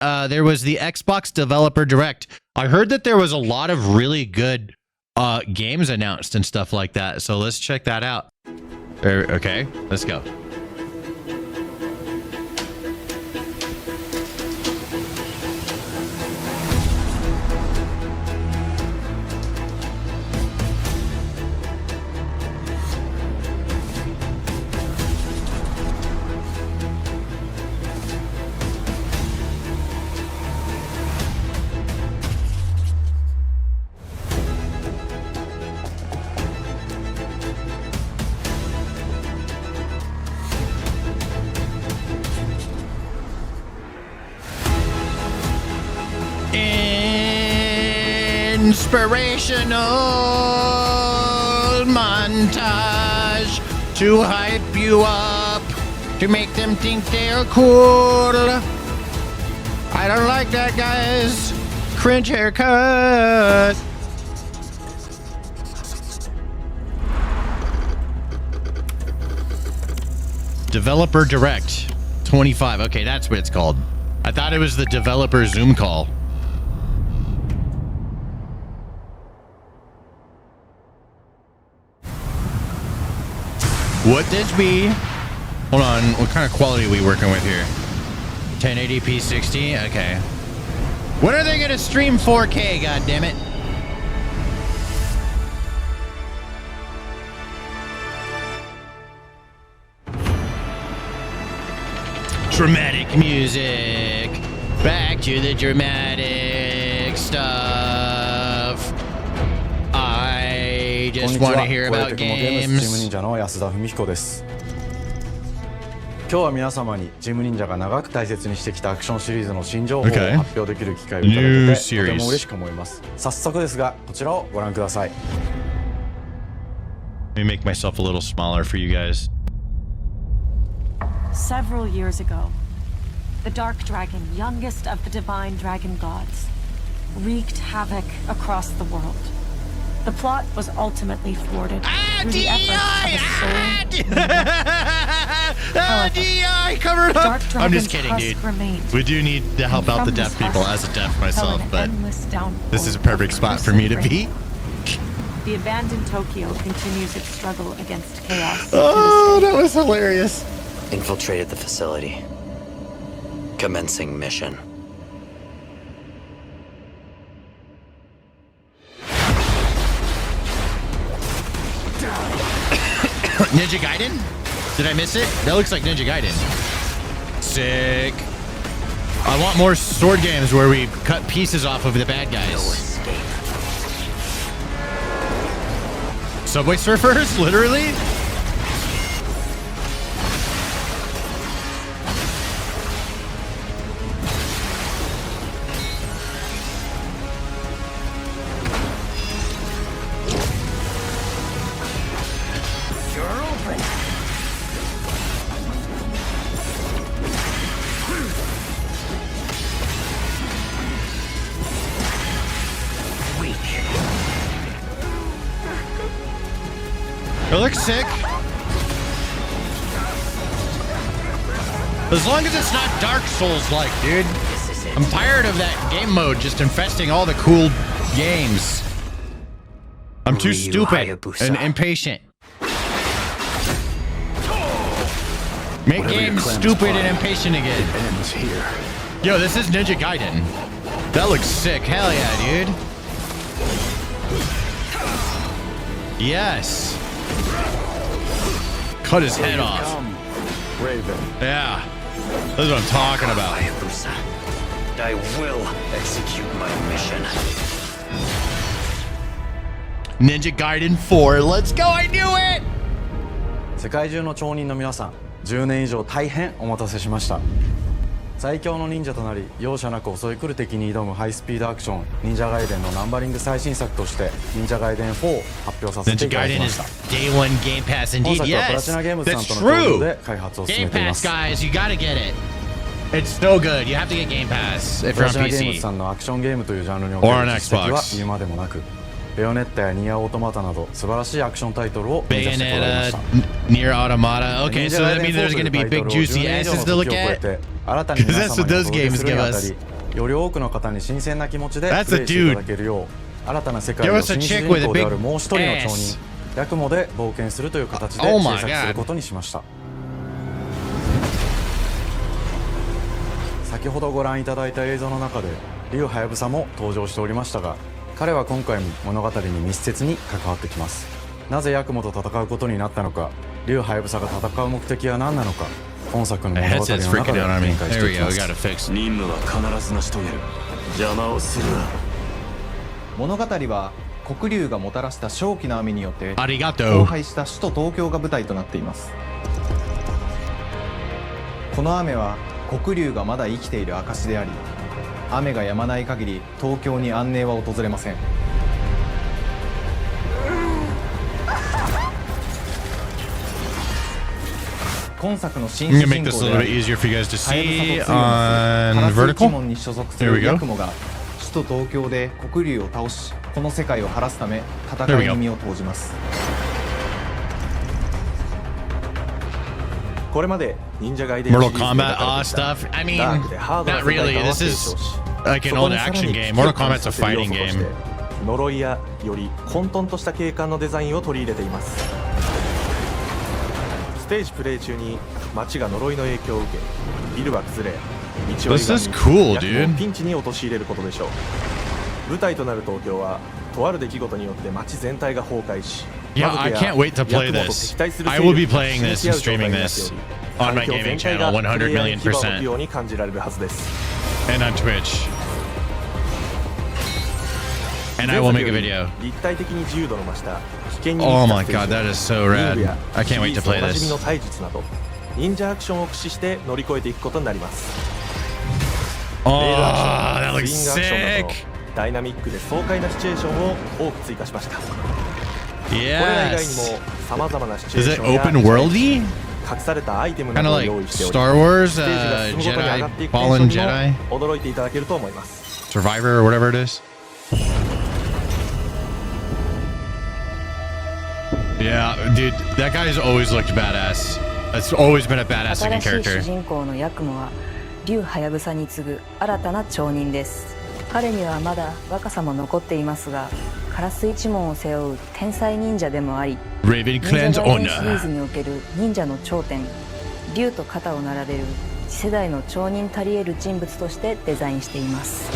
there was the Xbox Developer Direct. I heard that there was a lot of really good games announced and stuff like that. So let's check that out. Okay, let's go. Inspirational montage to hype you up, to make them think they're cool. I don't like that, guys. Cringe haircut. Developer Direct 25. Okay, that's what it's called. I thought it was the developer Zoom call. What this be? Hold on, what kind of quality are we working with here? 1080p 60? Okay. When are they gonna stream 4K, goddammit? Dramatic music. Back to the dramatic stuff. I just want to hear about games. 今日は皆様にジム忍者が長く大切にしてきたアクションシリーズの新情報を発表できる機会をいただけてとても嬉しく思います。早速ですがこちらをご覧ください。Let me make myself a little smaller for you guys. Several years ago, the Dark Dragon, youngest of the divine dragon gods, wreaked havoc across the world. The plot was ultimately thwarted through the efforts of a soul. Covered up. I'm just kidding, dude. We do need to help out the deaf people as a deaf myself, but this is a perfect spot for me to be. The abandoned Tokyo continues its struggle against chaos. Oh, that was hilarious. Infiltrated the facility. Commencing mission. Ninja Gaiden? Did I miss it? That looks like Ninja Gaiden. Sick. I want more sword games where we cut pieces off of the bad guys. Subway Surfers? Literally? It looks sick. As long as it's not Dark Souls-like, dude. I'm tired of that game mode just infesting all the cool games. I'm too stupid and impatient. Make games stupid and impatient again. Yo, this is Ninja Gaiden. That looks sick. Hell yeah, dude. Yes. Cut his head off. Yeah. That's what I'm talking about. I will execute my mission. Ninja Gaiden 4. Let's go. I knew it. 世界中の町人の皆さん、10年以上大変お待たせしました。最強の忍者となり容赦なく襲い来る敵に挑むハイスピードアクション忍者ガイデンのナンバリング最新作として忍者ガイデン4を発表させていただきました。Day one Game Pass indeed. 本作はプラチナゲームズさんとの共同で開発を進めています。 Game Pass guys, you gotta get it. It's so good. You have to get Game Pass if you're on PC. プラチナゲームズさんのアクションゲームというジャンルにおける実績は言うまでもなく、ベヨネッタやニアオートマタなど素晴らしいアクションタイトルを生み出してこられました。 Nier Automata. Okay, so that means there's going to be big juicy asses to look at. 新たに皆 That's 様 what にお those 届け games する give にあた us. り、より多くの方に新鮮な気持ちでプ That's a レイしていただけるよう、新たな世界 Give を us a 新主 chick 人 with a 公であ big るもう一人の町 ass. 人ヤクモで冒険するという形で Oh 制 my 作する God. ことにしました。先ほどご覧いただいた映像の中で竜はやぶさも登場しておりましたが、彼は今回も物語に密接に関わってきます。なぜヤクモと戦うことになったのか、竜はやぶさが戦う目的は何なのか、本作の The 物語の headset's 中 freaking で out on me. 展開し There てい we き go. ま We す。 gotta fix. 任務は必ず成し遂げる。邪魔をするな。物語は黒竜がもたらした正気の雨によって荒 Arigato. 廃した首都東京が舞台となっています。この雨は黒竜がまだ生きている証であり、雨が止まない限り東京に安寧は訪れません。今作の新 I'm 主 gonna make 人 this 公 a で little あ bit り easier for you guys to ハヤブ see サと対を on なすカラス一 vertical. 門に所属す There る we go. ヤクモが首都東京で黒竜を倒し、この世界を晴らすため There 戦 we い go. に身を投じます。これまで忍者ガイデン Mortal シリーズで Kombat 描かれてきた stuff. I mean, ダークでハードな not 世界 really. 観を This 継 is 承し、 like an そこ old にさら action に game. 危機を Mortal 感 Kombat's じ a させる要 fighting 素とし game. て呪いやより混沌とした景観のデザインを取り入れています。ステージプレイ中に街が呪いの影響を受け、ビルは崩れ、道を This is 歪 cool, み、ヤクモ dude. をピンチに陥れることでしょう。舞台となる東京はとある出来事によって街全体が崩壊し、 Yeah, 魔 I 族や can't wait to play ヤクモと this. 敵対する I 勢 will be 力が playing this 刺 and 激合う状態 streaming になって this おり、 on my 環境 gaming 全体 channel が 100プレイヤー million に牙を向く percent ように感じられるはずです。 and on Twitch. And I will make a video. 立体的に自由度の増した危険に Oh 満ち my た god, ステージ that is so 忍 rad. 具や I シ can't リ wait ー to ズ play おなじみ this. の体術など忍者アクションを駆使して乗り越えていくことになります。 Oh, レールアクショ that ン、 looks スイングアクションな sick. どダイナミックで爽快なシチュエーションを多く追加しました。これら以外に Yes. も様々なシチュエ Is ー it ションや open worldy? 隠されたアイテムな Kind ど of を like 用意しており、 Star Wars, ステージが進むごとに上がってい Jedi, くテンショ Fallen ンに Jedi, も驚いていただけると思います。 Survivor, or whatever it is. Yeah, dude, that guy's always looked badass. That's always been a badass 新 looking しい主 character. 人公のヤクモは竜はやぶさに次ぐ新たな町人です。彼にはまだ若さも残っていますが、カラス一門を背負う天才忍者でもあり、 Raven 忍者 Clan's ガイデンシリー owner. ズにおける忍者の頂点、竜と肩を並べる次世代の町人たり得る人物としてデザインしています。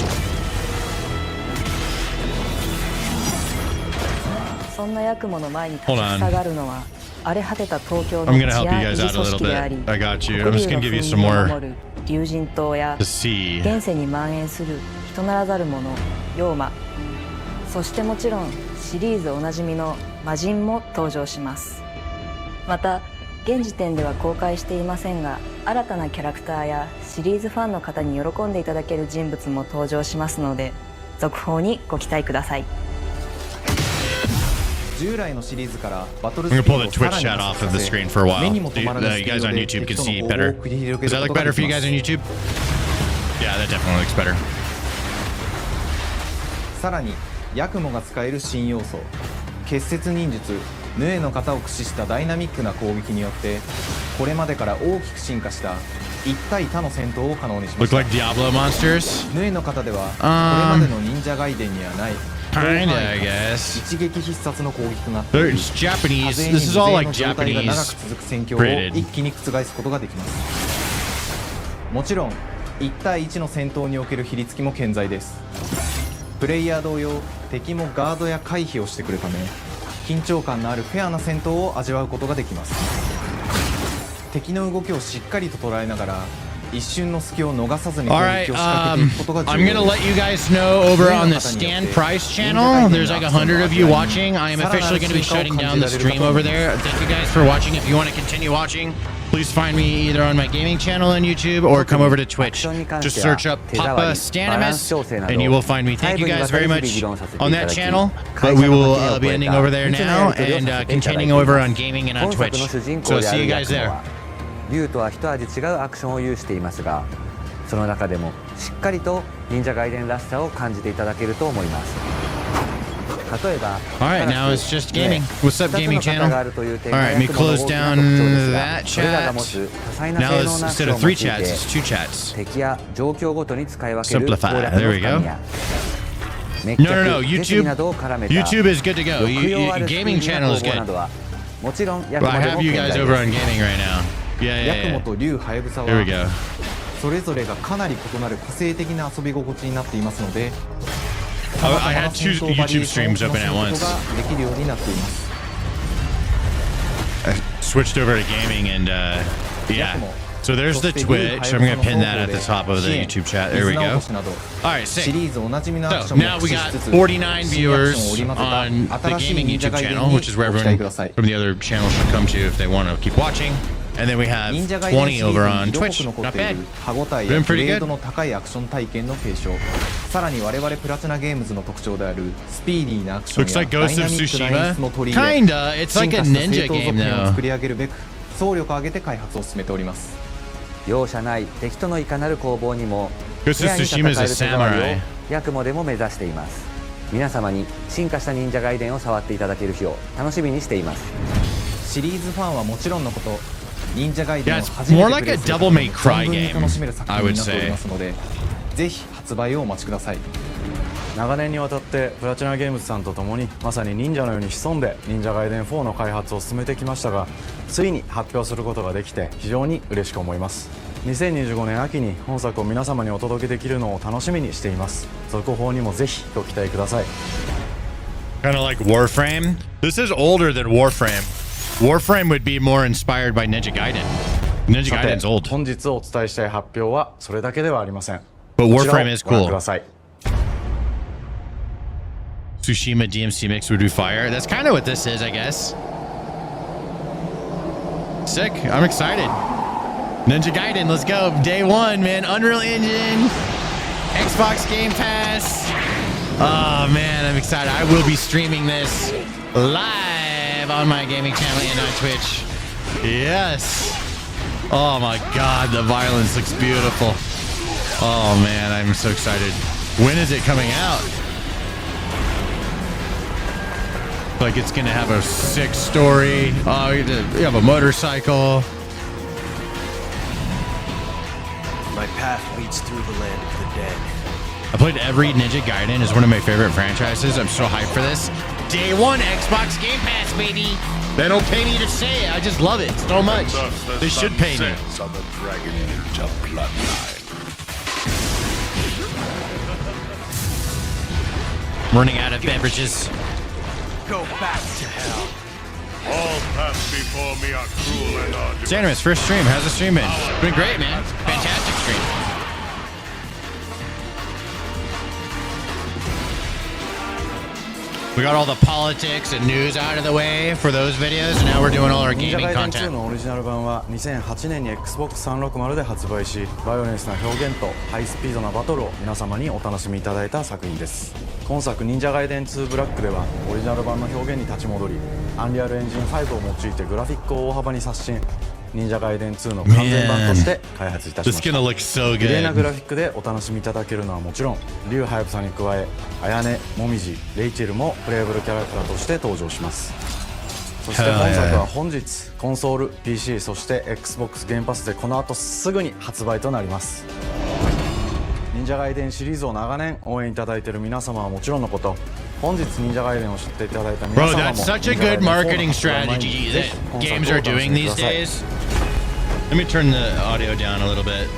そんなヤクモの前に立ちふさがるのは荒れ果てた東京の I'm 治 gonna help 安 you 維 guys 持 out a 組 little 織であり、 bit. I got you. 黒 I'm just 竜 gonna の give you 糞 some を more 守る竜神島や to see. 現世に蔓延する人ならざる者妖魔、そしてもちろんシリーズおなじみの魔人も登場します。また現時点では公開していませんが、新たなキャラクターやシリーズファンの方に喜んでいただける人物も登場しますので、続報にご期待ください。従来のシリーズからバトル I'm ス gonna ピー pull ド the を Twitch さらに chat 加 off 速 of the させ、 screen for a 目 while. にも止 Dude, まらぬス you ピー guys ド on で YouTube 敵 can との see 攻 better. 防を繰り広げ Does る that こ look とが better で for き you ま guys す。 on YouTube? Yeah, that definitely looks better. さらにヤクモが使える新要素、結節忍術ヌエの型を駆使したダイナミックな攻撃によってこれまでから大きく進化した一対他の戦闘を可能にしま Look した。 like Diablo monsters? ヌエの型ではこれまでの忍者ガイデンにはない Kinda, I guess. 一撃必殺の攻撃となってお They're- り、 It's Japanese. 風 This is all の like 状態が長 Japanese. く続く戦況 created. を一気に覆すことができます。もちろん1対1の戦闘における比率きも健在です。プレイヤー同様、敵もガードや回避をしてくるため緊張感のあるフェアな戦闘を味わうことができます。敵の動きをしっかりと捉えながら一瞬の隙を逃さずに攻 All right, 撃を仕掛けていくことが重 I'm 要 gonna です。 let you guys know over on the Stan Price channel. There's like 100 of you watching. I am officially going to be shutting down the stream over there. Thank you guys for watching. If you want to continue watching, please find me either on my gaming channel on YouTube or come over to Twitch. Just search up Papa Stanimus and you will find me. Thank you guys very much on that channel. But we will be ending over there now and continuing over on gaming and on 本作 Twitch. の主人 So 公であ see る you ヤ guys クモ there. は竜とは一味違うアクションを有していますが、その中でもしっかりと忍者ガイデンらしさを感じていただけると思います。例えば All right, now it's just gaming. What's up, 2つ gaming の型 channel? があるという点 All が right, let me 役もの close 大きな down 特徴ですが that それらが chat. 持つ多彩な Now 性 let's, 能なアク instead ション of を 3 用いて chats, it's 2 chats. 敵や状況ごとに使い分ける Simplify. 攻略の There we 深 go. みや滅 No, no, no. 却手すり YouTube, などを絡めた YouTube is good to go. 抑揚あるスピー Gaming ディー channel な is 攻防な good. どはもちろん役 Well, も I でも have you 健 guys 在 over です on gaming right now. Yeah, ヤク yeah, モ yeah. と竜ハヤブサは There we go. それぞれがかなり異なる個性的な遊び心地になっていますので Oh, I had 2 YouTube streams open at こと once. ができるようになっています I switched over to gaming and yeah. So there's the Twitch. I'm gonna pin that at the top of the YouTube chat. There we go. All right, シ sick. リーズおなじみのアクシ So ョンも now 駆 we 使 got しつつ 49 新アクション viewers を織り交ぜ on た the 新しい gaming 忍者 YouTube ガイデン channel, に which is where ご期 everyone 待ください from the other channels should come to if they want to keep watching. And then we have 忍者ガイデン 20シリー over ズ on に色濃 Twitch. く残 Not ってい bad. る歯応え Doing や pretty グレ good. ードの高いアクション体験の継承さらに我々プラチナゲームズの特徴であるスピーディーなアクション Looks や like ダ Ghost イナ of ミックな演出も Tsushima. 取り入れ Kinda. It's 進 like 化 a した ninja 正当 game 続編を though. 作り上げるべく総力を挙げて開発を進めております容赦ない敵とのいかなる攻防にも Ghost フ of ェアに戦え Tsushima る is a 手触りを samurai. ヤクモでも目指しています皆様に進化した忍者ガイデンを触っていただける日を楽しみにしていますシリーズファンはもちろんのこと忍者ガイデン Yeah, を it's 初め more て like プレ a イする Devil こと May も Cry 存分に game, 楽しめる作 I 品 would になっており say. ますのでぜひ発売をお待ちください長年にわたってプラチナゲームズさんと共にまさに忍者のように潜んで忍者ガイデン4の開発を進めてきましたがついに発表することができて非常に嬉しく思います2025年秋に本作を皆様にお届けできるのを楽しみにしています続報にもぜひご期待ください Kind of like Warframe. This is older than Warframe. Warframe would be more inspired by Ninja Gaiden. Ninja さて Gaiden's old. 本日お伝えしたい発表はそれだけではありません But こちらを Warframe is ご覧 cool. ください Tsushima DMC mix would do fire. That's kind of what this is, I guess. Sick. I'm excited. Ninja Gaiden, let's go. Day one, man. Unreal Engine, Xbox Game Pass. Oh, man, I'm excited. I will be streaming this live on my gaming channel and on Twitch. Yes. Oh, my God. The violence looks beautiful. Oh, man, I'm so excited. When is it coming out? Like it's gonna have a sick story. Oh, you have a motorcycle. My path leads through the land of the dead. I played every Ninja Gaiden. It's one of my favorite franchises. I'm so hyped for this. Day one, Xbox Game Pass, baby. They don't pay me to say it. I just love it so much. They should pay me. On the Dragon Ninja bloodline. Running out of beverages. Go back to hell. All paths before me are cruel and arduous. Sanimus, first stream. How's the stream been? Been great, man. Fantastic stream. We got all the politics and news out of the way for those videos, and now we're doing all our 忍者 gaming ガイデン2 content. のオリジナル版は2008年に Xbox360 で発売しバイオレンスな表現とハイスピードなバトルを皆様にお楽しみいただいた作品です今作忍者ガイデン2ブラックではオリジナル版の表現に立ち戻りアンリアルエンジン5を用いてグラフィックを大幅に刷新忍者ガイデン2の完全版として開発いたし This ま is した gonna look so 綺麗なグ good. ラフィックでお楽しみいただけるのはもちろん竜ハヤブサに加え綾音、もみじ、レイチェルもプレイブルキャラクターとして登場しますそして本作は本日コンソール、PC そして XBOX ゲームパスでこの後すぐに発売となります忍者ガイデンシリーズを長年応援いただいている皆様はもちろんのこと本日忍者ガイデンを知っていただいた皆 Bro, 様も that's such a good marketing strategy that games are doing these days. Let me turn the audio down a little bit.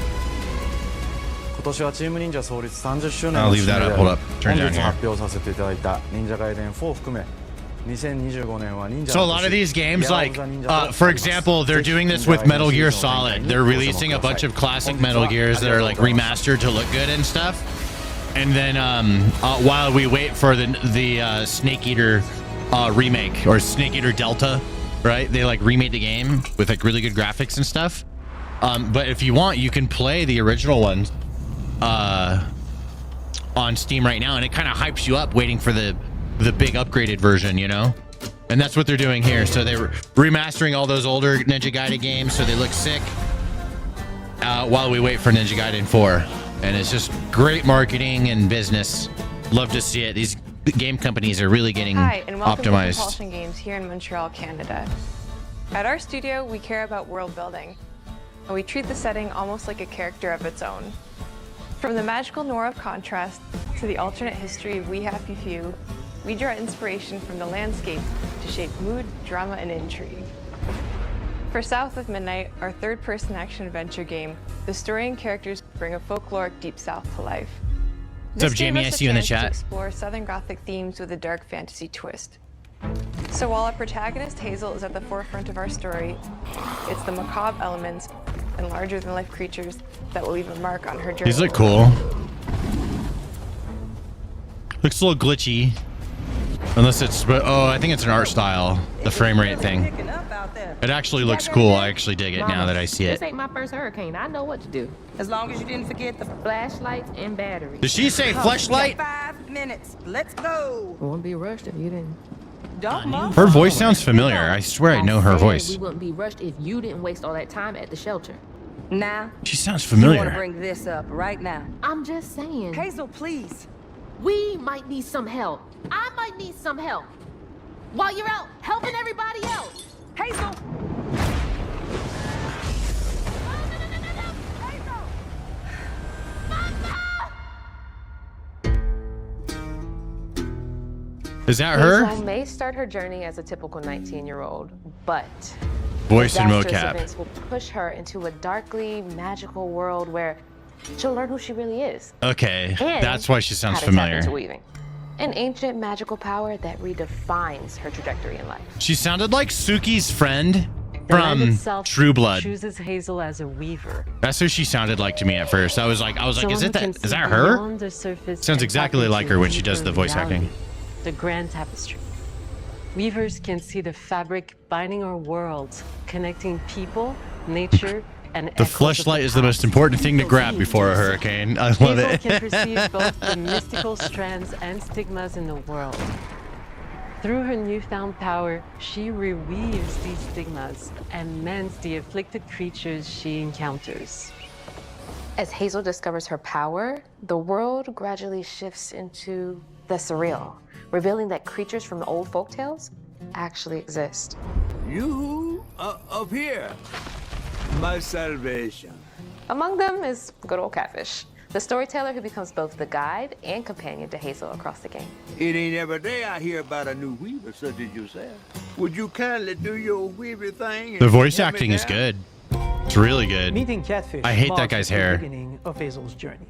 今年はチーム忍者創立30周年 I'll の leave 節目 that で up. あ Hold り up. 本 Turn it down 日 here. 発表させていただいた忍者ガイデン4を含め2025年は忍者 So a lot of these games, like, for example, they're doing this with Metal Gear Solid. They're releasing a bunch of classic Metal Gears that are like remastered to look good and stuff. And then while we wait for the Snake Eater remake or Snake Eater Delta, right? They like remade the game with like really good graphics and stuff. But if you want, you can play the original ones on Steam right now, and it kind of hypes you up waiting for the big upgraded version, you know? And that's what they're doing here. So they're remastering all those older Ninja Gaiden games so they look sick while we wait for Ninja Gaiden 4. And it's just great marketing and business. Love to see it. game companies are really getting Hi, and welcome to optimized. Propulsion Games here in Montreal, Canada. At our studio, we care about world building, and we treat the setting almost like a character of its own. From the magical noir of contrast to the alternate history of We Happy Few, we draw inspiration from the landscape to shape mood, drama, and intrigue. For South of Midnight, our third-person action-adventure game, the story and characters bring a folkloric Deep South to life. What's up, This gave Jamie? us I a see you in the chance to chat. explore Southern Gothic themes with a dark fantasy twist. So while our protagonist Hazel is at the forefront of our story, it's the macabre elements and larger-than-life creatures that will leave a mark on her journey. These look cool. Looks a little glitchy. Unless it's, oh, I think it's an art style, the frame rate thing. It actually looks cool. I actually dig it now that I see This it. ain't my first hurricane. I know what to do. As long as you didn't forget the flashlights and batteries. Did she say fleshlight? 5 minutes. Let's go. We wouldn't be rushed if you didn't. Her voice sounds familiar. I swear I know her said voice. We wouldn't be rushed if you didn't waste all that time at the shelter. Now, She sounds you want to familiar. bring this up right now. I'm just saying. Hazel, please. We might need some help. I might need some help. While you're out helping everybody else. Hazel. Is that her? Hazel may start her journey as a typical 19-year-old, but Voice and disastrous mocap. events will push her into a darkly magical world where she'll learn who she really is. Okay, And that's why she sounds how to tap familiar. into weaving. An ancient magical power that redefines her trajectory in life. She sounded like Suki's friend The land from itself True Blood. chooses Hazel as a weaver. That's who she sounded like to me at first. I was like, Someone is who it can that? see Is that her? beyond the surface Sounds and exactly tap like into her a when she does the deeper voice acting. reality, the grand tapestry. Weavers can see the fabric binding our world, connecting people, nature, and The fleshlight is the most important thing to grab before a hurricane. I love Hazel it. can perceive both the mystical strands and stigmas in the world. Through her newfound power, she reweaves these stigmas and mends the afflicted creatures she encounters. As Hazel discovers her power, the world gradually shifts into the surreal, revealing that creatures from the old folktales actually exist. You up here, my salvation. Among them is good old Catfish, the storyteller who becomes both the guide and companion to Hazel across the game. It ain't every day I hear about a new weaver such as yourself. Would you kindly do your weaver thing? The voice acting is good. It's really good. Meeting Catfish I hate that marks guy's the hair. beginning of Hazel's journey.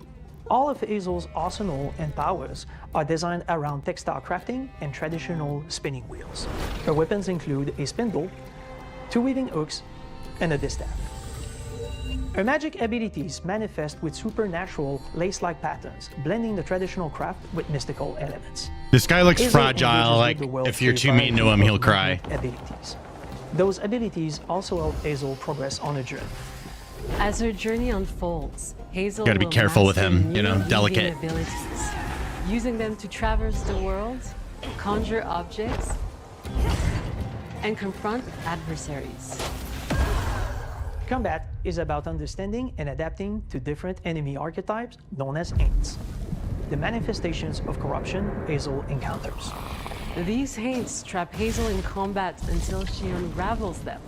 All of Hazel's arsenal and powers are designed around textile crafting and traditional spinning wheels. Her weapons include a spindle, 2 weaving hooks, and a distaff. Her magic abilities manifest with supernatural lace-like patterns, blending the traditional craft with mystical elements. This guy looks Hazel fragile. engages Like, with the world if you're through too a mean to variety him, he'll of cry. unique abilities. Those abilities also help Hazel progress on her journey. As her journey unfolds, Hazel Gotta be will careful with master him, you know, new weaving delicate. abilities, using them to traverse the world, conjure objects, and confront adversaries. Combat is about understanding and adapting to different enemy archetypes known as Aints, the manifestations of corruption Hazel encounters. These haints trap Hazel in combat until she unravels them,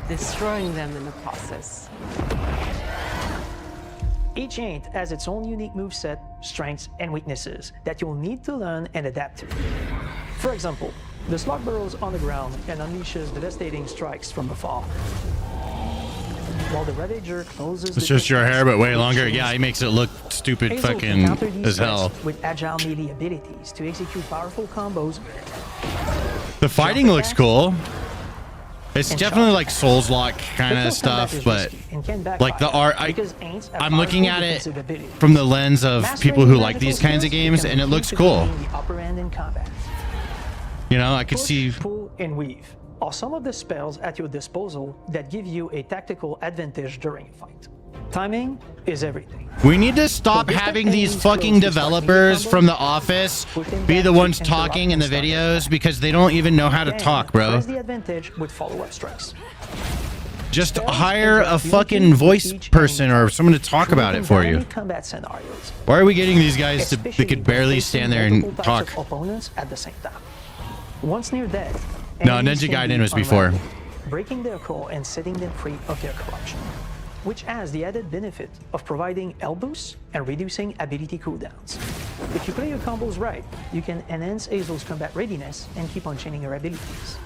destroying them in the process. Each Aint has its own unique moveset, strengths, and weaknesses that you'll need to learn and adapt to. For example, the slug burrows on the ground and unleashes devastating strikes from afar, while the Ravager closes It's the just your distance hair, but way with longer. shields. Yeah, he makes it look stupid Hazel can fucking counter these as hell. threats with agile melee abilities to execute powerful combos. The fighting looks cool. It's And definitely sharp like Souls-like kind Physical of stuff, combat is but risky and can backfire like the art, because Aints have I'm looking powerful at it defensive abilities. from the lens of Mastering people who the like magical these kinds of skills games, can and it be looks key to cool. gaining the upper hand in combat. You know, I could Push, see. pull, and weave are some of the spells at your disposal that give you a tactical advantage during a fight. Timing is everything. We need to stop having these fucking developers from The Office be the ones talking in the videos because they don't even know how to Then talk, bro. press the advantage with follow-up strikes. Just hire a fucking voice person or someone to talk about it for you. Combat scenarios. Why are we getting these guys to they could barely stand there and talk? Opponents at the same time. Once near death, No, Ninja Gaiden was before. Breaking their core and setting them free of their corruption, which has the added benefit of providing L boosts and reducing ability cooldowns. If you play your combos right, you can enhance Hazel's combat readiness and keep on chaining her abilities.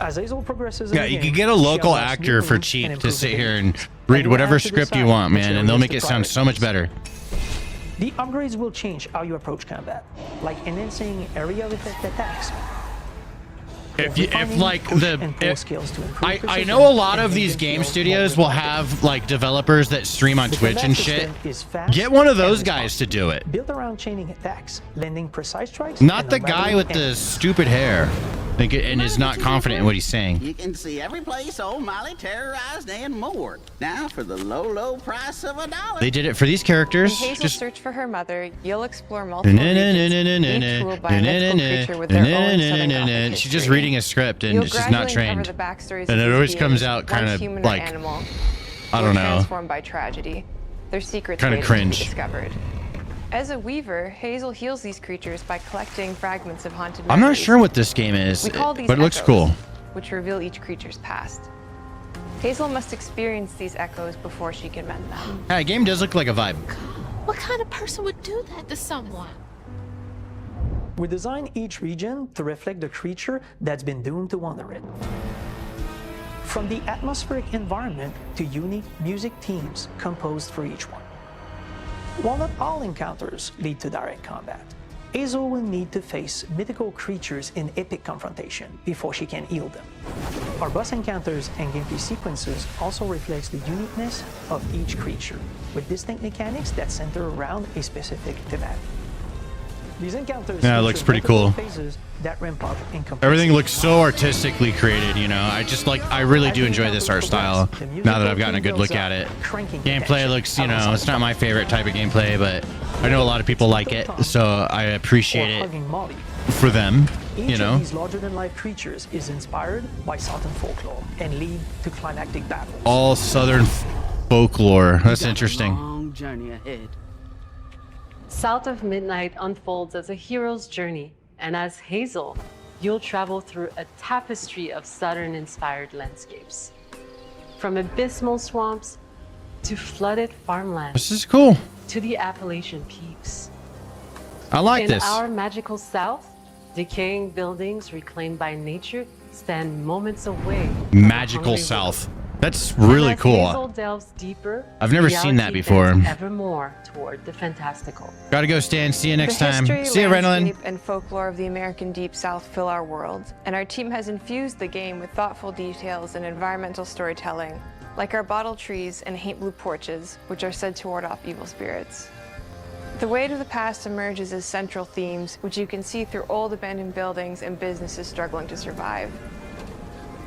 As Hazel progresses in Yeah, the you game, could get a she local unlocks actor new for moves cheap and to improves sit here and abilities. read And you whatever have to script you decide want, which man, area and they'll is make the it sound so much better. The upgrades will change how you approach combat, like enhancing area effect attacks. I know a lot of these game studios will have like developers that stream on Twitch and shit. Get one of those guys to do it. Built around chaining attacks, landing precise strikes. Not the guy with the stupid hair and is not confident in what he's saying. You can see every place old Molly terrorized and more. Now for the low, low price of $1. They did it for these characters. In Hazel's Just search for her mother, you'll explore multiple regions, each ruled by a mythical creature with their own setting off she's just history. reading a script and You'll she's not gradually trained. uncover the backstories And of it these always comes beings, out kind once of human or like, animal, I don't or know. transformed by tragedy. Their secrets Kinda waiting to cringe. be discovered. As a weaver, Hazel heals these creatures by collecting fragments of haunted I'm not memories. sure what this game is, We call these but it looks echoes, cool. which reveal each creature's past. Hazel must experience these echoes before she can mend them. Yeah, the game does look like a vibe. What kind of person would do that to someone? We design each region to reflect the creature that's been doomed to wander it. From the atmospheric environment to unique music themes composed for each one. While not all encounters lead to direct combat, Hazel will need to face mythical creatures in epic confrontation before she can heal them. Our boss encounters and gameplay sequences also reflects the uniqueness of each creature, with distinct mechanics that center around a specific thematic. These encounters Yeah, it looks feature pretty multiple cool. phases that ramp up in complexity. Everything looks so artistically created, you know. I really do enjoy this art style now that I've gotten a good look at it. Gameplay looks, you know, it's not my favorite type of gameplay, but I know a lot of people like it, so I appreciate it for them, you Each know. of these larger-than-life creatures is inspired by Southern folklore and lead to climactic battles. All southern folklore. That's interesting. Long journey ahead. South of Midnight unfolds as a hero's journey, and as Hazel, you'll travel through a tapestry of Southern-inspired landscapes. From abysmal swamps to flooded farmlands. This is cool. To the Appalachian peaks. I like In this. our magical South, decaying buildings reclaimed by nature stand moments away. from Magical hungry South. wolves. That's And really as cool. Hazel delves deeper, I've never seen that reality before. bends ever more toward the fantastical. Gotta go, Stan. See you next The time. history, See you, Renalyn. landscape, and folklore of the American Deep South fill our world, and our team has infused the game with thoughtful details and environmental storytelling, like our bottle trees and haint blue porches, which are said to ward off evil spirits. The weight of the past emerges as central themes, which you can see through old abandoned buildings and businesses struggling to survive.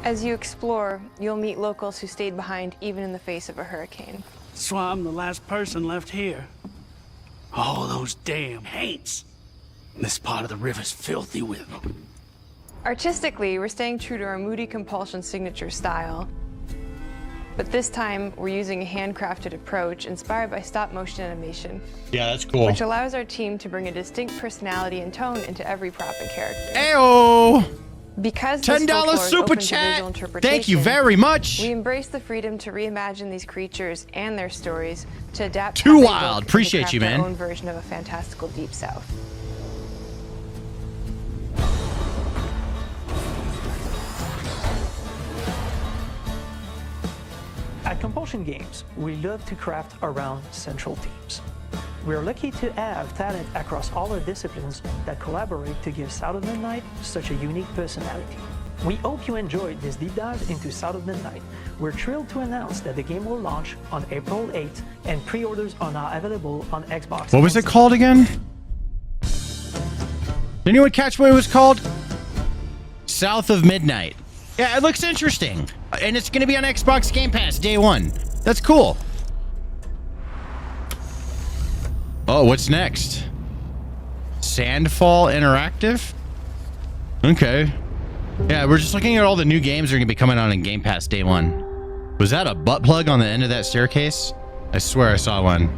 As you explore, you'll meet locals who stayed behind even in the face of a hurricane. So I'm the last person left here. All those damn haints. This part of the river's filthy with them. Artistically, we're staying true to our moody compulsion signature style. But this time, we're using a handcrafted approach inspired by stop-motion animation. Yeah, that's cool. Which allows our team to bring a distinct personality and tone into every prop and character. Ayo! Because this $10 folklore is super open to chat. visual interpretation, Thank you very much. We embrace the freedom to reimagine these creatures and their stories to adapt Too how they wild. look and Appreciate craft you, our man. own version of a fantastical Deep South. At Compulsion Games, we love to craft around central themes. We're lucky to have talent across all our disciplines that collaborate to give South of Midnight such a unique personality. We hope you enjoyed this deep dive into South of Midnight. We're thrilled to announce that the game will launch on April 8th, and pre-orders are now available on Xbox. What was it called again? Did anyone catch what it was called? South of Midnight. Yeah, it looks interesting. And it's going to be on Xbox Game Pass day one. That's cool. Oh, what's next? Sandfall Interactive? Okay. Yeah, we're just looking at all the new games that are going to be coming out in Game Pass day one. Was that a butt plug on the end of that staircase? I swear I saw one.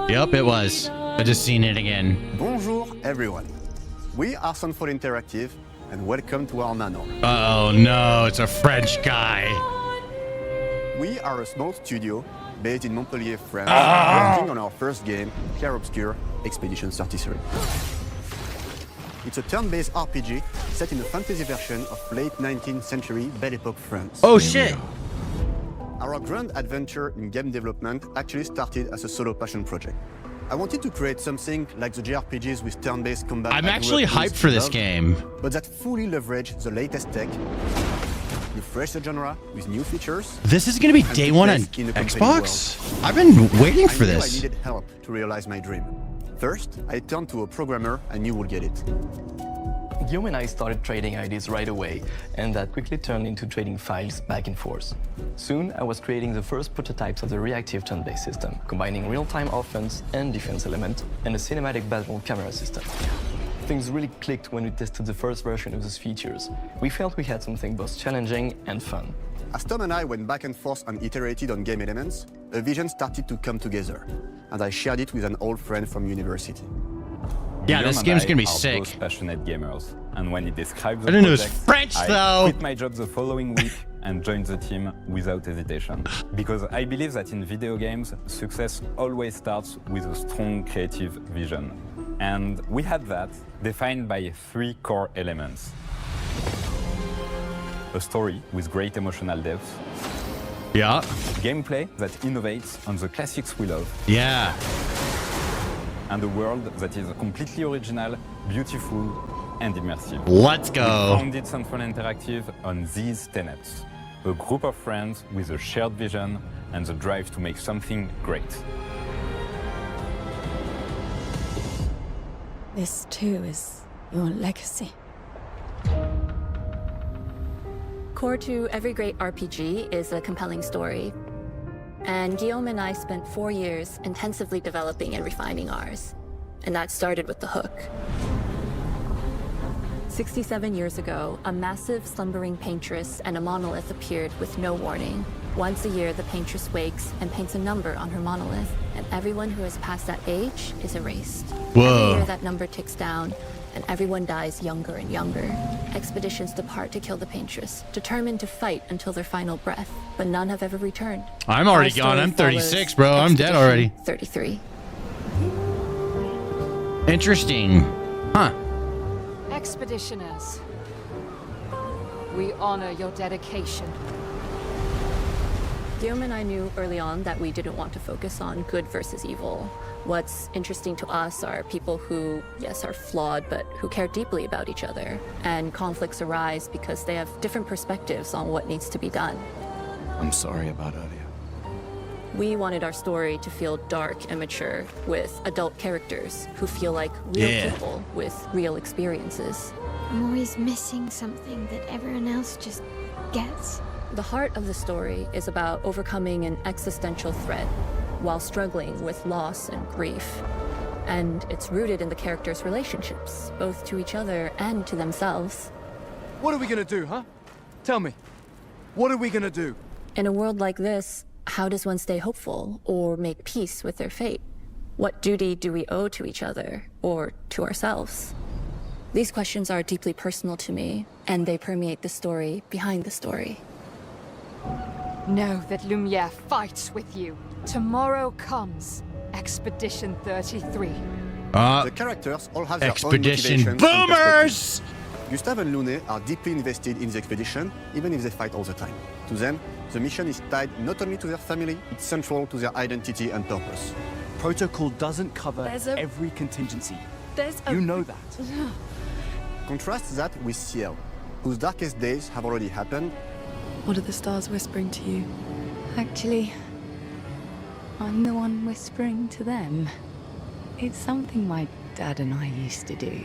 Yep, it was. I just seen it again. Bonjour, everyone. We are Sunfall Interactive, and welcome to our manor. Oh no, it's a French guy. We are a small studio based in Montpellier, France, working on our first game, Clair Obscur, Expedition 33. It's a turn-based RPG set in a fantasy version of late 19th century Belle Epoque France. Oh shit! Our grand adventure in game development actually started as a solo passion project. I wanted to create something like the JRPGs with turn-based combat. I'm actually hyped for this game. But that fully leveraged the latest tech, refresh the genre with new features. This is gonna be day one on Xbox? I've been waiting for this. I needed help to realize my dream. First, I turned to a programmer I knew would get it. Guillaume and I started trading ideas right away, and that quickly turned into trading files back and forth. Soon, I was creating the first prototypes of the reactive turn-based system, combining real-time offense and defense element, and a cinematic battle camera system. Things really clicked when we tested the first version of those features. We felt we had something both challenging and fun. As Tom and I went back and forth and iterated on game elements, a vision started to come together, and I shared it with an old friend from university. Yeah, this game's gonna be sick. Both passionate gamers, and when he described the I didn't know it was project, French though. I quit my job the following week and joined the team without hesitation. Because I believe that in video games, success always starts with a strong creative vision. And we had that, defined by 3 core elements. A story with great emotional depth. Yeah. Gameplay that innovates on the classics we love. Yeah. And a world that is completely original, beautiful, and immersive. Let's go. We founded Sunfall Interactive on these tenets. A group of friends with a shared vision and the drive to make something great. This too is your legacy. Core to every great RPG is a compelling story. And Guillaume and I spent 4 years intensively developing and refining ours. And that started with the hook. 67 years ago, a massive slumbering paintress and a monolith appeared with no warning. Once a year, the paintress wakes and paints a number on her monolith, and everyone who has passed that age is erased. Whoa. Every year, that number ticks down, and everyone dies younger and younger. Expeditions depart to kill the paintress, determined to fight until their final breath, but none have ever returned. I'm already gone. I'm 36, bro. I'm dead already. 33. Interesting. Huh. Expeditioners, we honor your dedication. Guillaume and I knew early on that we didn't want to focus on good versus evil. What's interesting to us are people who, yes, are flawed, but who care deeply about each other. And conflicts arise because they have different perspectives on what needs to be done. I'm sorry about earlier. We wanted our story to feel dark and mature, with adult characters who feel like real people with real experiences. I'm always missing something that everyone else just gets. The heart of the story is about overcoming an existential threat while struggling with loss and grief. And it's rooted in the characters' relationships, both to each other and to themselves. What are we gonna do, huh? Tell me. What are we gonna do? In a world like this, how does one stay hopeful or make peace with their fate? What duty do we owe to each other or to ourselves? These questions are deeply personal to me, and they permeate the story behind the story. Know that Lumiere fights with you. Tomorrow comes Expedition 33. The characters all have their Expedition own motivations and boomers! perspectives. Gustave and Lune are deeply invested in the expedition, even if they fight all the time. To them, the mission is tied not only to their family, it's central to their identity and purpose. Protocol doesn't cover every contingency. You know that. Contrast that with Ciel, whose darkest days have already happened. What are the stars whispering to you? Actually, I'm the one whispering to them. It's something my dad and I used to do.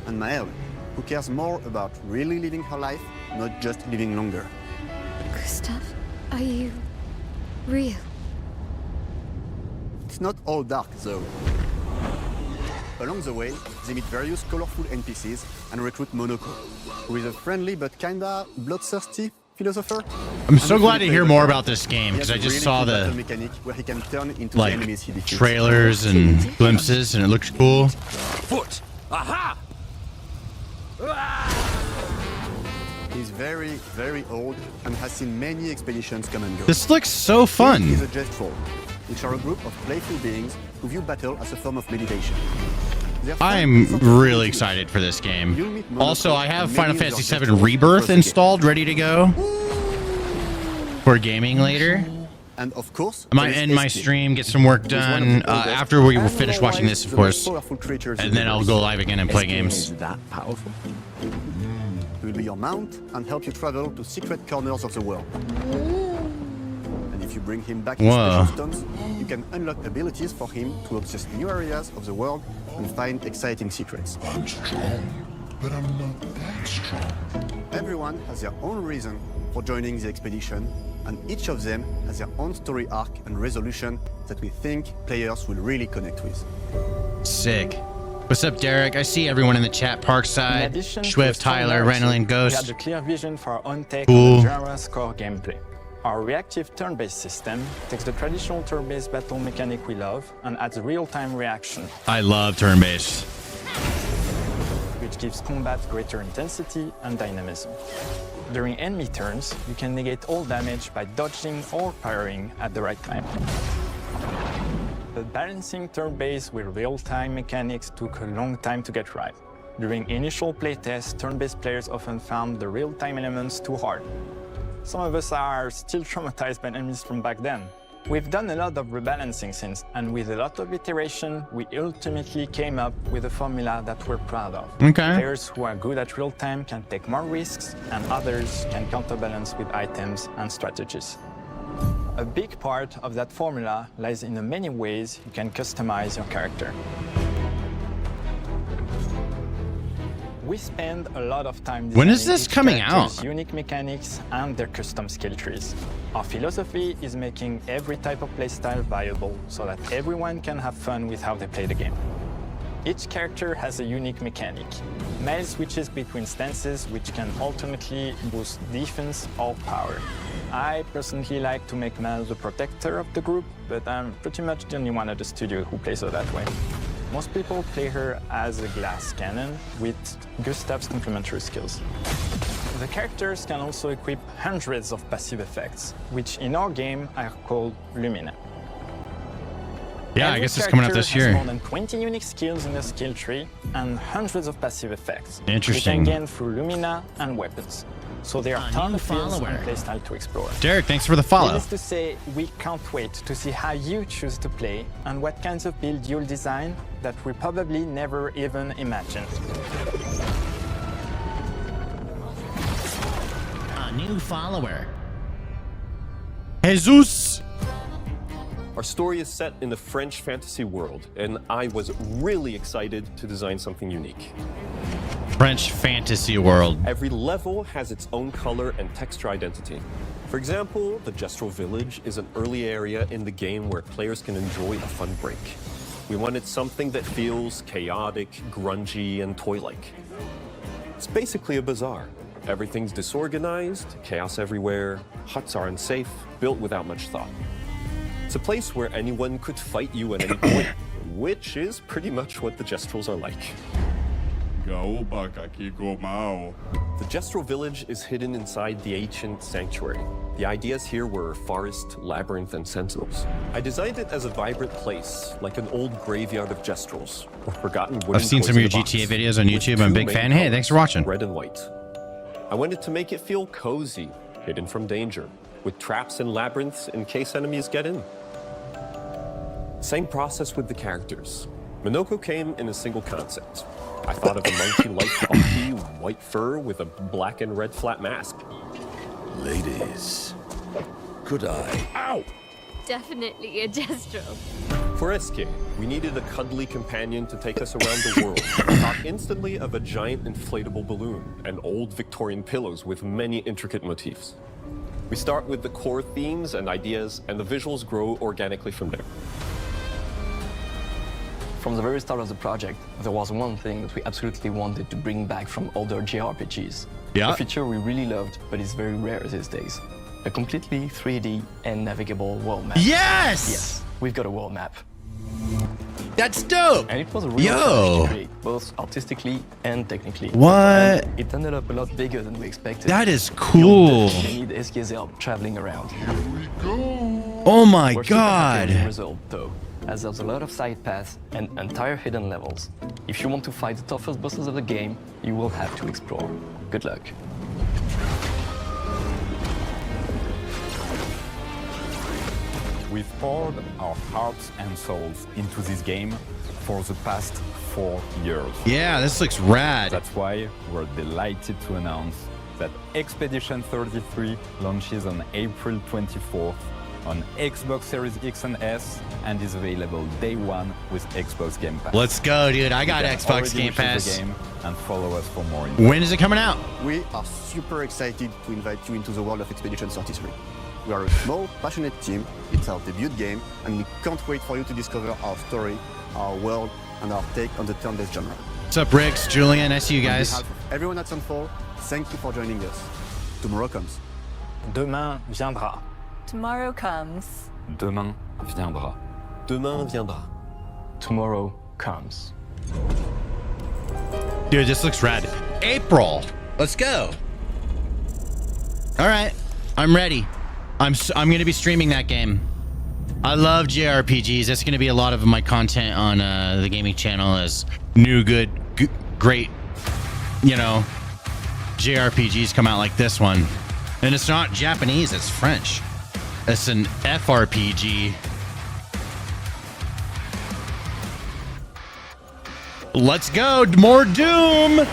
And Maëlle, who cares more about really living her life, not just living longer. Gustave, are you real? It's not all dark, though. Along the way, they meet various colorful NPCs and recruit Monoko, who is a friendly but kinda bloodthirsty philosopher. I'm so glad to hear more about this game because I just saw the mechanic where he can turn into like the enemies he defeats. trailers and glimpses, and it looks cool. Foot! Aha! He's very, very old and has seen many expeditions come and go. This looks so fun. He's a Jestroll, which are a group of playful beings who view battle as a form of meditation. I'm really excited for this game. Also, I have Final Fantasy VII Rebirth installed, ready to go for gaming later. And of course, I might end my stream, get some work done after we will finish watching this, of course, and then I'll go live again and play games. That powerful. He will be your mount and help you travel to secret corners of the world. And if you bring him back in special stones, you can unlock abilities for him to access new areas of the world and find exciting secrets. I'm strong, but I'm not that strong. Everyone has their own reason for joining the expedition, and each of them has their own story arc and resolution that we think players will really connect with. Sick. What's up, Derek? I see everyone in the chat. Parkside, Schwift, Tyler, Randall, and Ghost. We had a clear vision for our own take Cool. on the genre's core gameplay. Our reactive turn-based system takes the traditional turn-based battle mechanic we love and adds a real-time reaction, I love turn-based. which gives combat greater intensity and dynamism. During enemy turns, you can negate all damage by dodging or parrying at the right time. But balancing turn-based with real-time mechanics took a long time to get right. During initial playtests, turn-based players often found the real-time elements too hard. Some of us are still traumatized by enemies from back then. We've done a lot of rebalancing since, and with a lot of iteration, we ultimately came up with a formula that we're proud of. Okay. Players who are good at real-time can take more risks, and others can counterbalance with items and strategies. A big part of that formula lies in the many ways you can customize your character. We spend a lot of time When is designing this each coming character's out? unique mechanics and their custom skill trees. Our philosophy is making every type of playstyle viable so that everyone can have fun with how they play the game. Each character has a unique mechanic. Melee switches between stances which can ultimately boost defense or power. I personally like to make Mel the protector of the group, but I'm pretty much the only one at the studio who plays her that way. Most people play her as a glass cannon with Gustav's complementary skills. The characters can also equip hundreds of passive effects, which in our game are called Lumina. Yeah, I guess it's coming out this Every character year. has more than 20 unique skills in the skill tree and hundreds of passive effects. Interesting. You can gain through Lumina and weapons. So there are tons of fields and playstyle to explore. Derek, thanks for the follow. Needless to say, we can't wait to see how you choose to play and what kinds of build you'll design that we probably never even imagined. A new follower. Jesus! Our story is set in the French fantasy world, and I was really excited to design something unique. French fantasy world. Every level has its own color and texture identity. For example, the Jestroll Village is an early area in the game where players can enjoy a fun break. We wanted something that feels chaotic, grungy, and toy-like. It's basically a bazaar. Everything's disorganized, chaos everywhere, huts are unsafe, built without much thought. It's a place where anyone could fight you at any point, which is pretty much what the Jestrolls are like. The Jestroll Village is hidden inside the ancient sanctuary. The ideas here were forest, labyrinth, and sentinels. I designed it as a vibrant place, like an old graveyard of Jestrolls, or forgotten wooden I've seen toys some of your in a box, GTA videos on with YouTube. I'm a two big main fan. Hey, colors, thanks for watching. red and white. I wanted to make it feel cozy, hidden from danger, with traps and labyrinths in case enemies get in. Same process with the characters. Monoko came in a single concept. I thought of a monkey-like bulky white fur with a black and red flat mask. Ladies, could I? Ow! Definitely a Jestroll. For Eske, we needed a cuddly companion to take us around the world. I thought instantly of a giant inflatable balloon and old Victorian pillows with many intricate motifs. We start with the core themes and ideas, and the visuals grow organically from there. From the very start of the project, there was one thing that we absolutely wanted to bring back from older JRPGs. Yeah. A feature we really loved, but is very rare these days. A completely 3D and navigable world map. Yes! Yes, we've got a world map. That's dope! And it was a real challenge to create, both artistically and technically. What? And it ended up a lot bigger than we expected. That is cool. We need SK's help traveling around. Oh my We're super happy with the god. result, though, as there's a lot of side paths and entire hidden levels. If you want to fight the toughest bosses of the game, you will have to explore. Good luck. We've poured our hearts and souls into this game for the past 4 years. Yeah, this looks rad. That's why we're delighted to announce that Expedition 33 launches on April 24th on Xbox Series X and S and is available day one with Xbox Game Pass. Let's go, dude. I got You can Xbox already Game wish the Pass. game and follow us for more info. When is it coming out? We are super excited to invite you into the world of Expedition 33. We are a small, passionate team. It's our debut game, and we can't wait for you to discover our story, our world, and our take on the turn-based genre. What's up, Ricks, Julian? I see you On guys. behalf of everyone at Sunfall, thank you for joining us. Tomorrow comes. Demain viendra. Tomorrow comes. Demain viendra. Demain viendra. Tomorrow comes. Dude, this looks rad. April. Let's go. All right. I'm ready. I'm going to be streaming that game. I love JRPGs. That's going to be a lot of my content on the gaming channel as new, great, you know, JRPGs come out like this one. And it's not Japanese, it's French. It's an FRPG. Let's go. More Doom.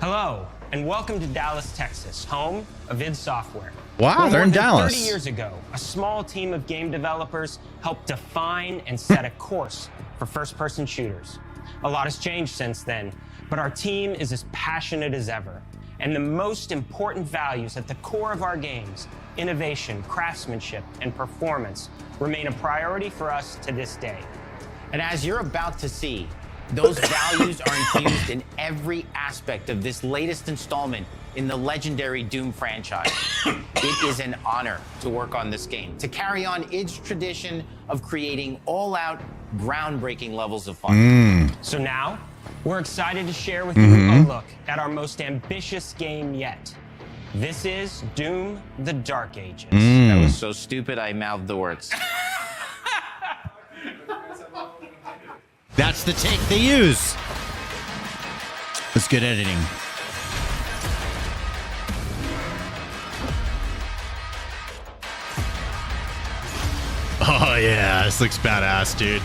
Hello, and welcome to Dallas, Texas, home of id Software. Wow, Where they're in more than Dallas. 30 years ago, a small team of game developers helped define and set a course for first-person shooters. A lot has changed since then, but our team is as passionate as ever. And the most important values at the core of our games, innovation, craftsmanship, and performance, remain a priority for us to this day. And as you're about to see, those values are infused in every aspect of this latest installment in the legendary Doom franchise. It is an honor to work on this game, to carry on its tradition of creating all-out, groundbreaking levels of fun. So now, we're excited to share with you a look at our most ambitious game yet. This is Doom: The Dark Ages. That was so stupid I mouthed the words. That's the take they use. That's good editing. Oh yeah, this looks badass, dude.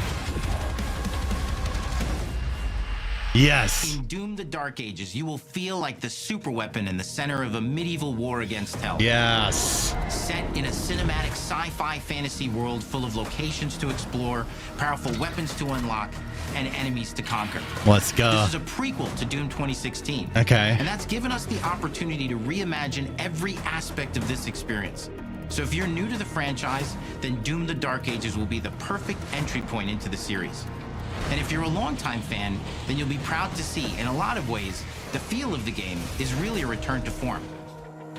Yes. In Doom: The Dark Ages, you will feel like the superweapon in the center of a medieval war against hell. Yes. Set in a cinematic sci-fi fantasy world full of locations to explore, powerful weapons to unlock, and enemies to conquer. Let's go. This is a prequel to Doom 2016. Okay. And that's given us the opportunity to reimagine every aspect of this experience. So if you're new to the franchise, then Doom: The Dark Ages will be the perfect entry point into the series. And if you're a longtime fan, then you'll be proud to see, in a lot of ways, the feel of the game is really a return to form.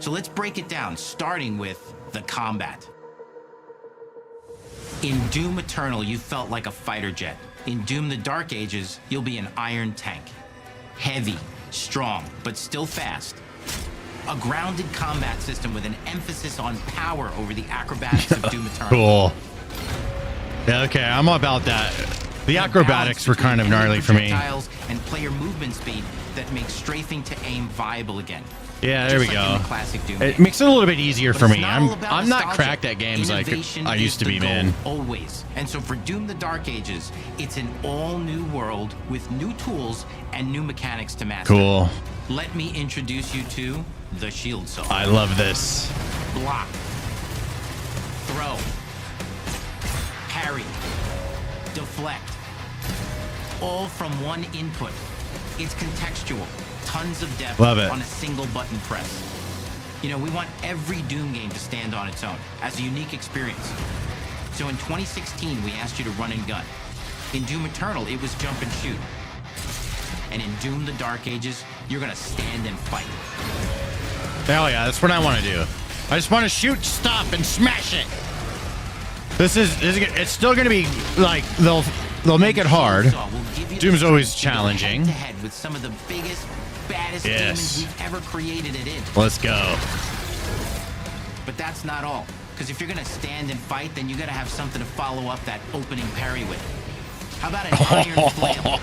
So let's break it down, starting with the combat. In Doom Eternal, you felt like a fighter jet. In Doom: The Dark Ages, you'll be an iron tank. Heavy, strong, but still fast. A grounded combat system with an emphasis on power over the acrobatics of Doom Eternal. Cool. Yeah, okay, I'm about that. The acrobatics were kind of gnarly for me. Projectiles and player movement speed that makes strafing to aim viable again. Yeah, there we Just like go. in the classic Doom It games. makes it a little bit easier But for it's me. not all about I'm not nostalgia. cracked at games like Innovation I is used to the be, goal, man. Always. And so for Doom: The Dark Ages, it's an all-new world with new tools and new mechanics to master. Cool. Let me introduce you to the Shield Saw. I love this. Block. Throw. Parry. Deflect. All from one input. It's contextual. Tons of depth Love it. on a single button press. You know, we want every Doom game to stand on its own as a unique experience. So in 2016, we asked you to run and gun. In Doom Eternal, it was jump and shoot. And in Doom: The Dark Ages, you're gonna stand and fight. Hell yeah, that's what I want to do. I just want to shoot, stop, and smash it. It's still gonna be like they'll make it hard. Doom's always challenging. Head with some of the biggest, baddest demons we've ever created it in. Let's go. But that's not all. Because if you're gonna stand and fight, then you gotta have something to follow up that opening parry with. How about an iron flail?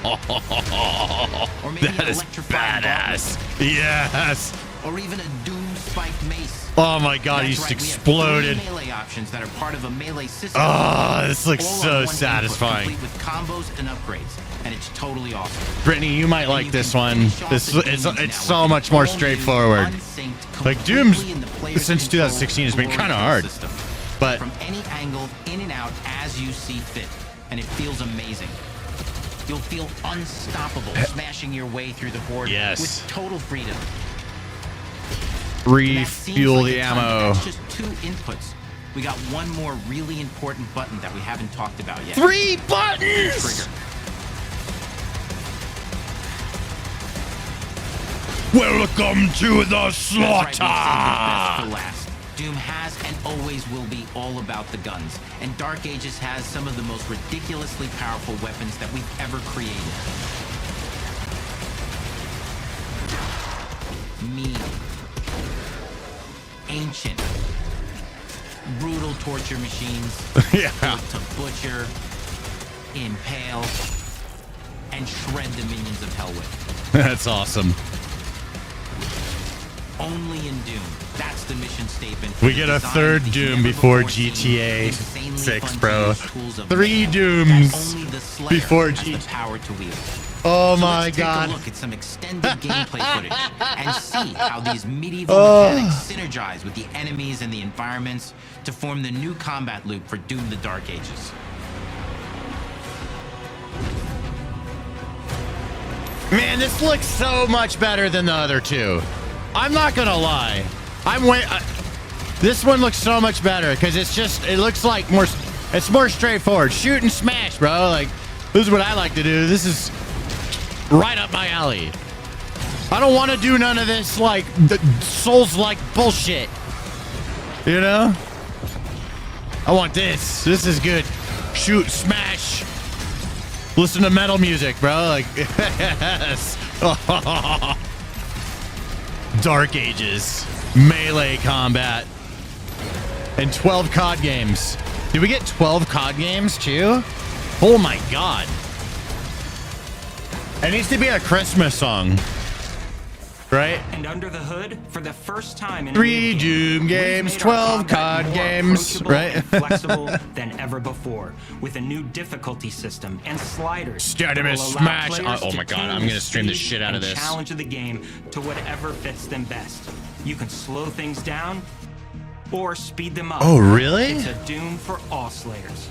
Or maybe That an is electrifying badass. gauntlet. Yes. Or even a Doom spiked mace. Oh my god, he That's just right, exploded. We have 3 melee options that are part of a melee system. Oh, this looks All on so one input, satisfying. complete with combos and upgrades, and it's totally awesome. Brittany, you might like this one. It's so much more straightforward. Like Doom's since 2016 has been kind of hard, but From any angle, in and out, as you see fit, and it feels amazing. You'll feel unstoppable, smashing your way through the horde with total freedom. Refuel the ammo. That's just 2 inputs. We got one more really important button that we haven't talked about yet. 3 buttons! Trigger. Welcome to the slaughter! That's right, we've saved the best for last. Doom has and always will be all about the guns, and Dark Ages has some of the most ridiculously powerful weapons that we've ever created. Mean, ancient, brutal torture machines, to butcher, impale, and shred the minions of hell with. That's awesome. Only in Doom. That's the mission statement. We get a 3rd Doom before GTA 6, bro. 3 Dooms before GTA. Power to wield. Oh So my let's god. Take a look at some extended gameplay footage and see how these medieval mechanics synergize with the enemies and the environments to form the new combat loop for Doom: The Dark Ages. Man, this looks so much better than the other 2. I'm not gonna lie. This one looks so much better because it looks like it's more straightforward. Shoot and smash, bro. Like, this is what I like to do. This is right up my alley. I don't want to do none of this like Souls-like bullshit. You know? I want this. This is good. Shoot, smash. Listen to metal music, bro. Like, yes. Dark Ages, melee combat, and 12 COD games. Did we get 12 COD games too? Oh my god. It needs to be a Christmas song, right? And under the hood, for the first time in 3 Doom games, 12 COD games, right? and flexible than ever before, with a new difficulty system and sliders. Start him that as will allow smash. players Oh to my god, tune I'm gonna stream the speed shit out of and this. Challenge of the game to whatever fits them best. You can slow things down or speed them up. Oh, really? It's a Doom for all slayers.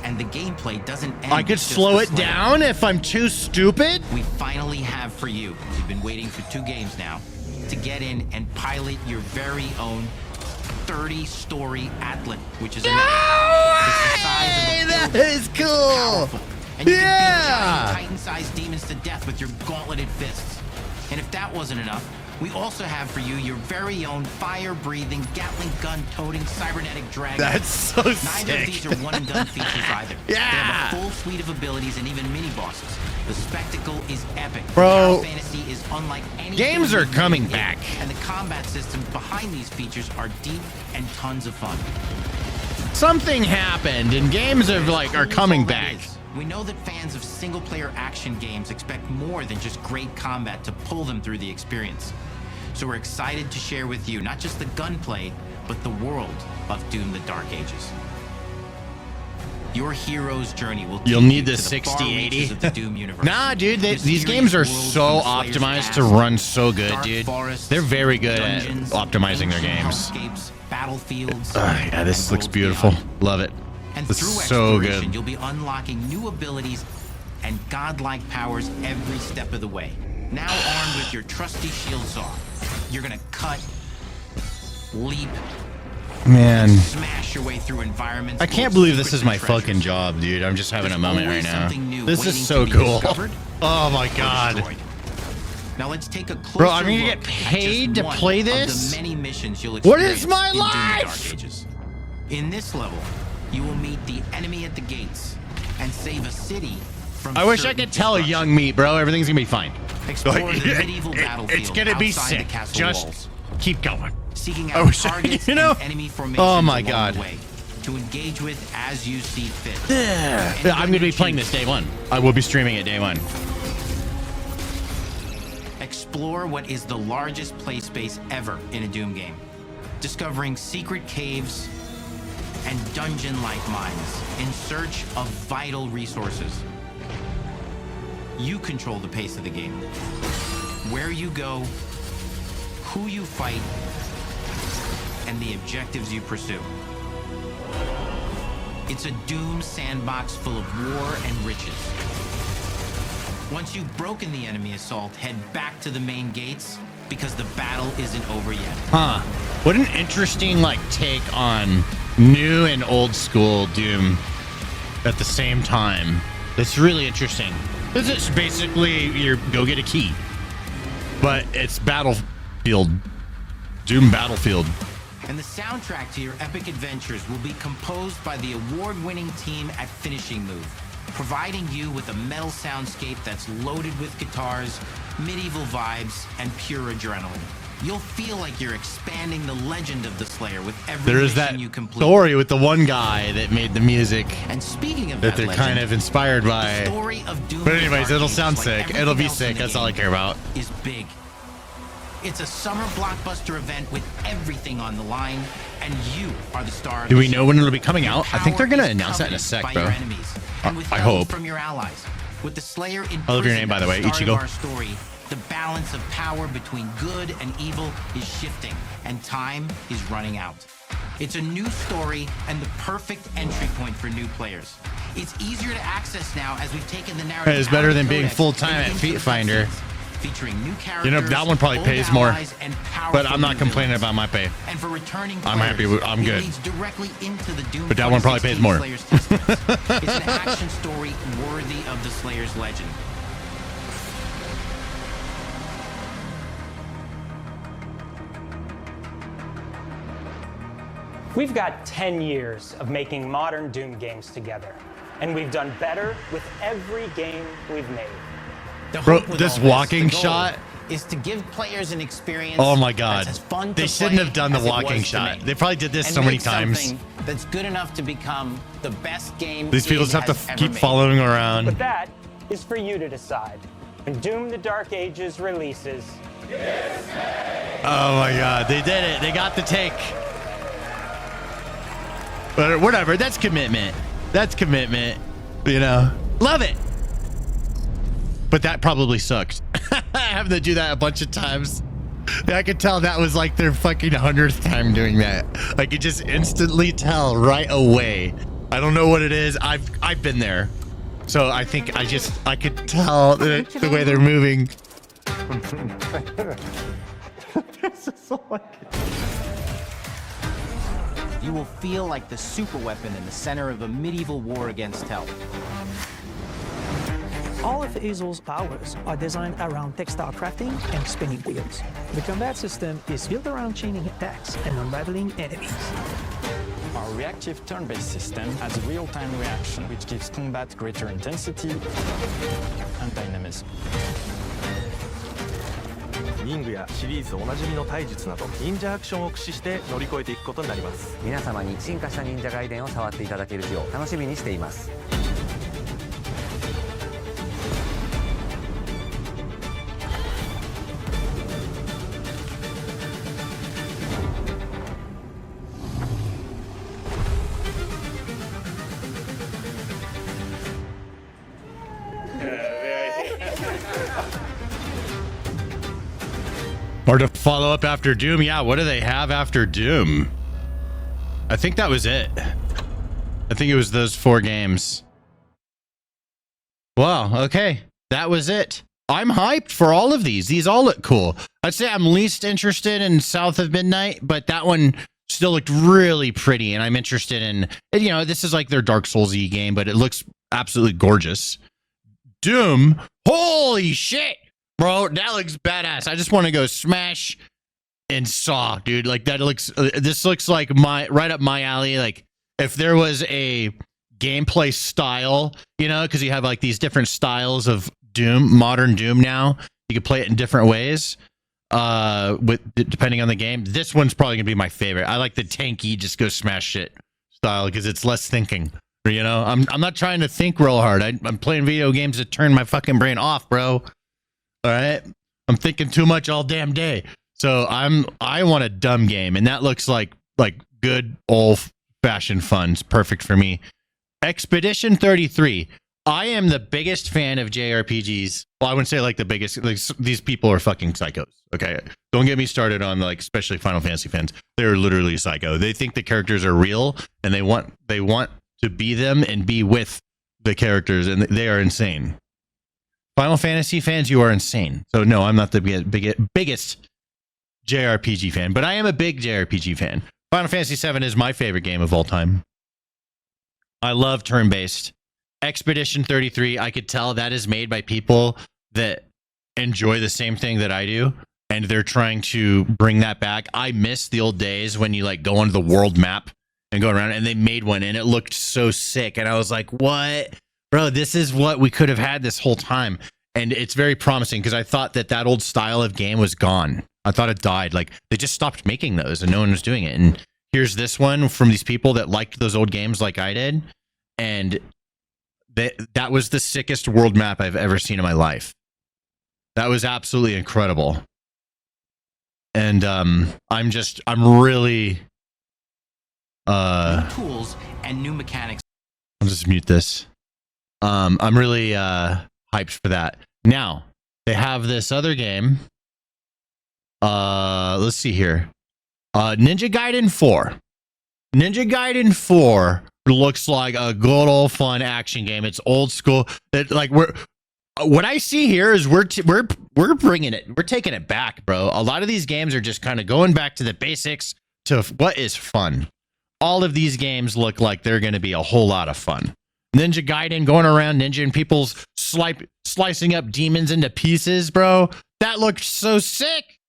And the gameplay doesn't end. I could slow it down if I'm too stupid? We finally have for you. You've been waiting for 2 games now to get in and pilot your very own 30-story Atlas, which is That is cool. And you can beat giant Titan-sized demons to death with your gauntleted fists. And if that wasn't enough, we also have for you your very own fire-breathing, Gatling gun-toting cybernetic dragon. That's so Neither sick. of these are one-and-done features either. They have a full suite of abilities and even mini-bosses. The spectacle is epic. Bro, Our fantasy is unlike any games are coming back. And the combat systems behind these features are deep and tons of fun. Something happened and games are coming back. We know that fans of single-player action games expect more than just great combat to pull them through the experience. So we're excited to share with you not just the gunplay, but the world of Doom: The Dark Ages. Your hero's journey will You'll take need you the to the far 6080. reaches of the Doom universe. Nah, dude, these Mysterious games are worlds so from Slayer's optimized past, to run so good, dark dude. forests, They're very good at dungeons, optimizing their ancient games. hellscapes, battlefields. Yeah, this and looks worlds beautiful. beyond. Love it. And This through is so exploration, good. you'll be unlocking new abilities and godlike powers every step of the way. Now armed with your trusty shield saw, you're gonna cut, leap, Man. Smash your way through environments. I can't believe this is my fucking job, dude. I'm just having a moment right now. This is so cool. Oh my god. Now let's take a closer Bro, I'm gonna look get paid to at just play one this? of the many missions you'll What is experience my in Doom: The life? Dark Ages. In this level, you will meet the enemy at the gates and save a city from I wish I certain could tell a young meat, bro. Everything's gonna be fine. Explore the medieval battlefield It's gonna be outside the sick. castle Just walls. keep going. Seeking I out wish targets you know? and enemy formations Oh my along god. the way to engage with as you see fit. Yeah, I'm gonna be playing this day one. I will be streaming it day one. Explore what is the largest play space ever in a Doom game, discovering secret caves and dungeon-like mines in search of vital resources. You control the pace of the game, where you go, who you fight, and the objectives you pursue. It's a Doom sandbox full of war and riches. Once you've broken the enemy assault, head back to the main gates because the battle isn't over yet. Huh. What an interesting take on new and old school Doom at the same time. That's really interesting. This is basically your go get a key, but it's Battlefield, Doom Battlefield. And the soundtrack to your epic adventures will be composed by the award-winning team at Finishing Move, providing you with a metal soundscape that's loaded with guitars, medieval vibes, and pure adrenaline. You'll feel like you're expanding the legend of the Slayer with every There is mission that you complete. story with the one guy that made the music. And speaking of that that they're legend, kind of inspired by. story of Doom But the anyways, Dark it'll Ages, sound like sick. everything It'll be else in sick. the That's all I game, care about. is big. It's a summer blockbuster event with everything on the line, and you are the star of Do the we know show. when it'll be coming Your out? I think they're power gonna is announce that in a coveted sec, by bro. your enemies, and I withheld hope. from your allies. With the Slayer in I love your name, by the way, start of Ichigo. our story, the balance of power between good and evil is shifting, and time is running out. It's a new story and the perfect entry point for new players. It's easier to access now as we've taken the narrative. It's better out of than the being codex full-time and at into Feet the Finder. cutscenes, featuring new characters, You know, that one probably old pays more. allies, and But powerful I'm not new complaining villains. about my pay. And for returning I'm players, happy with- I'm it good. leads directly into the Doom But that one probably pays 2016 more. Slayer's Testaments. It's an action story worthy of the Slayer's legend. We've got 10 years of making modern Doom games together, and we've done better with every game we've made. The Bro, hope with this all walking the goal shot. is to give players an experience. Oh my god. that's as fun They to shouldn't play have done the as it was walking to shot. make. They probably did this And so many make times. something that's good enough to become the best game. These people id just have has to ever keep made. following around. But that is for you to decide. When Doom the Dark Ages releases, Oh my god, they did it. They got the take. But whatever, that's commitment. That's commitment. You know, love it. But that probably sucked. Having to do that a bunch of times. I could tell that was like their fucking 100th time doing that. I could just instantly tell right away. I don't know what it is. I've been there. So I think I could tell the way they're moving. This is so You will feel like the superweapon in the center of a medieval war against hell. All of Hazel's powers are designed around textile crafting and spinning wheels. The combat system is built around chaining attacks and unraveling enemies. Our reactive turn-based system has a real-time reaction, which gives combat greater intensity and dynamism. 忍具やシリーズおなじみの体術など忍者アクションを駆使して乗り越えていくことになります。皆様に進化した忍者ガイデンを触っていただける日を楽しみにしています。 Or to follow up after Doom. Yeah, what do they have after Doom? I think that was it. I think it was those 4 games. Wow, okay. That was it. I'm hyped for all of these. These all look cool. I'd say I'm least interested in South of Midnight, but that one still looked really pretty, and I'm interested in, you know, this is like their Dark Souls-y game, but it looks absolutely gorgeous. Doom, holy shit, bro, that looks badass. I just want to go smash and saw, dude. Like that looks, this looks like right up my alley. Like if there was a gameplay style, you know, because you have like these different styles of Doom, modern Doom now. You can play it in different ways. Depending on the game, this one's probably gonna be my favorite. I like the tanky, just go smash shit style because it's less thinking. You know, I'm not trying to think real hard. I'm playing video games to turn my fucking brain off, bro. All right, I'm thinking too much all damn day. So I want a dumb game, and that looks like good old fashioned fun. It's perfect for me. Expedition 33. I am the biggest fan of JRPGs. Well, I wouldn't say like the biggest. Like, these people are fucking psychos. Okay, don't get me started on like especially Final Fantasy fans. They're literally psycho. They think the characters are real, and they want to be them and be with the characters, and they are insane. Final Fantasy fans, you are insane. So no, I'm not the biggest JRPG fan, but I am a big JRPG fan. Final Fantasy VII is my favorite game of all time. I love turn-based. Expedition 33, I could tell that is made by people that enjoy the same thing that I do, and they're trying to bring that back. I miss the old days when you like go onto the world map and go around, and they made one, and it looked so sick, and I was like, what? Bro, this is what we could have had this whole time, and it's very promising, because I thought that old style of game was gone. I thought it died. Like, they just stopped making those, and no one was doing it, and here's this one from these people that liked those old games like I did, and that was the sickest world map I've ever seen in my life. That was absolutely incredible. And I'm really new tools and new mechanics. I'll just mute this. I'm really hyped for that. Now, they have this other game. Let's see here. Ninja Gaiden 4. Ninja Gaiden 4 looks like a good old fun action game. It's old school. That like what I see here is we're bringing it. We're taking it back, bro. A lot of these games are just kind of going back to the basics to what is fun. All of these games look like they're going to be a whole lot of fun. Ninja Gaiden going around ninja and people's slicing up demons into pieces, bro. That looked so sick.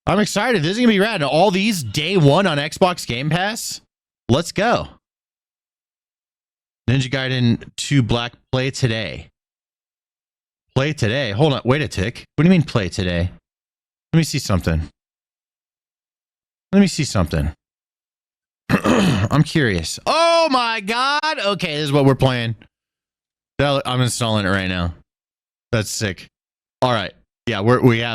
I'm excited. This is going to be rad. And all these day one on Xbox Game Pass. Let's go. Ninja Gaiden 2 Black, play today. Play today? Hold on. Wait a tick. What do you mean play today? Let me see something. I'm curious. Oh my God. Okay, this is what we're playing. I'm installing it right now. That's sick. All right. Yeah, we have